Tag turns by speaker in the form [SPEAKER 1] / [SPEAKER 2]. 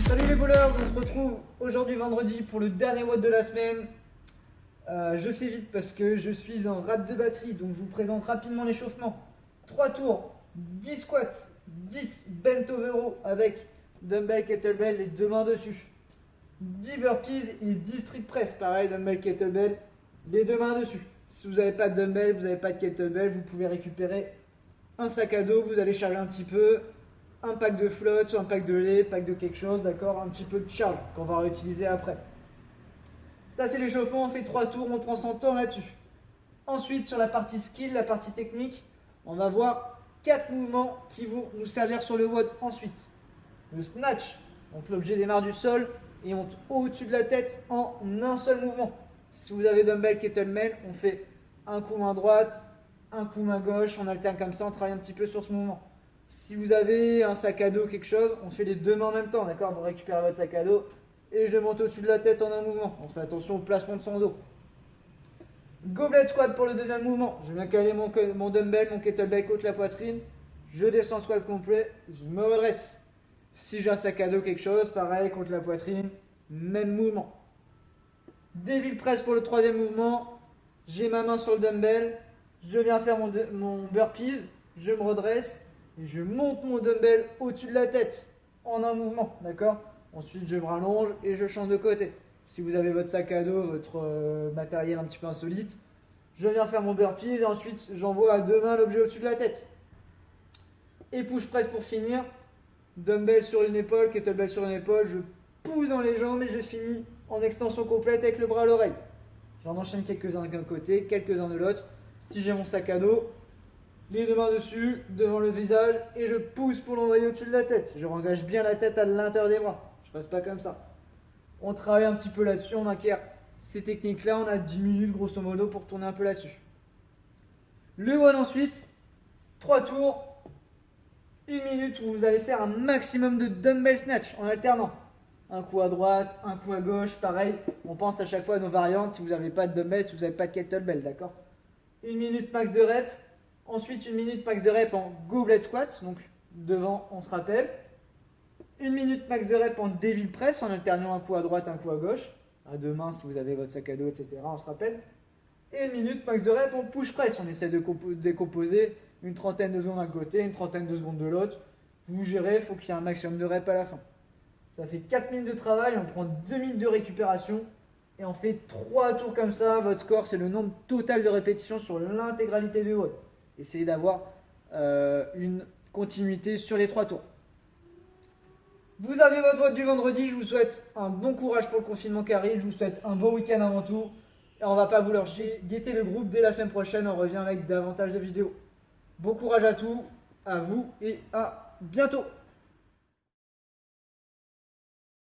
[SPEAKER 1] Salut les bowlers, on se retrouve aujourd'hui vendredi pour le dernier WOD de la semaine. Je fais vite parce que je suis en rate de batterie, donc je vous présente rapidement l'échauffement. 3 tours, 10 squats, 10 bent over row avec dumbbell, kettlebell, les deux mains dessus. 10 burpees et 10 strict press, pareil, dumbbell, kettlebell, les deux mains dessus. Si vous n'avez pas de dumbbell, vous n'avez pas de kettlebell, vous pouvez récupérer un sac à dos, vous allez charger un petit peu, un pack de flotte, soit un pack de lait, pack de quelque chose, d'accord, un petit peu de charge qu'on va réutiliser après. Ça c'est l'échauffement, on fait 3 tours, on prend son temps là-dessus. Ensuite sur la partie skill, la partie technique, on va voir 4 mouvements qui vont nous servir sur le WOD ensuite. Le snatch, donc l'objet démarre du sol et monte au-dessus de la tête en un seul mouvement. Si vous avez dumbbell, kettlebell, on fait un coup main droite, un coup main gauche, on alterne comme ça, on travaille un petit peu sur ce mouvement. Si vous avez un sac à dos, quelque chose, on fait les deux mains en même temps, d'accord? Vous récupérez votre sac à dos et je le monte au-dessus de la tête en un mouvement. On fait attention au placement de son dos. Goblet squat pour le deuxième mouvement. Je viens caler mon dumbbell, mon kettlebell contre la poitrine. Je descends squat complet, je me redresse. Si j'ai un sac à dos, quelque chose, pareil, contre la poitrine, même mouvement. Devil press pour le troisième mouvement. J'ai ma main sur le dumbbell, je viens faire mon burpees, je me redresse et je monte mon dumbbell au-dessus de la tête en un mouvement, d'accord? Ensuite, je me rallonge et je change de côté. Si vous avez votre sac à dos, votre matériel un petit peu insolite, je viens faire mon burpees et ensuite j'envoie à deux mains l'objet au-dessus de la tête. Et push press pour finir. Dumbbell sur une épaule, kettlebell sur une épaule, je pousse dans les jambes et je finis en extension complète avec le bras à l'oreille. J'en enchaîne quelques-uns d'un côté, quelques-uns de l'autre. Si j'ai mon sac à dos, les deux mains dessus, devant le visage, et je pousse pour l'envoyer au-dessus de la tête. Je engage bien la tête à l'intérieur des bras. Je passe pas comme ça. On travaille un petit peu là-dessus, on acquiert ces techniques-là. On a 10 minutes grosso modo pour tourner un peu là-dessus. Le one ensuite, 3 tours, 1 minute où vous allez faire un maximum de dumbbell snatch en alternant. Un coup à droite, un coup à gauche, pareil. On pense à chaque fois à nos variantes si vous n'avez pas de dumbbell, si vous n'avez pas de kettlebell, d'accord? 1 minute max de rep. Ensuite, 1 minute max de rep en goblet squat, donc devant, on se rappelle. 1 minute max de rep en devil press en alternant un coup à droite, un coup à gauche. À deux mains si vous avez votre sac à dos, etc. On se rappelle. Et 1 minute max de rep en push press. On essaie de décomposer une trentaine de secondes d'un côté, une trentaine de secondes de l'autre. Vous gérez, il faut qu'il y ait un maximum de rep à la fin. Ça fait 4 minutes de travail, on prend 2 minutes de récupération et on fait 3 tours comme ça. Votre score, c'est le nombre total de répétitions sur l'intégralité du WOD. Essayez d'avoir une continuité sur les 3 tours. Vous avez votre WOD du vendredi, je vous souhaite un bon courage pour le confinement qui arrive, je vous souhaite un bon week-end avant tout. Et on ne va pas vous lâcher, guettez le groupe, dès la semaine prochaine, on revient avec davantage de vidéos. Bon courage à tous, à vous et à bientôt.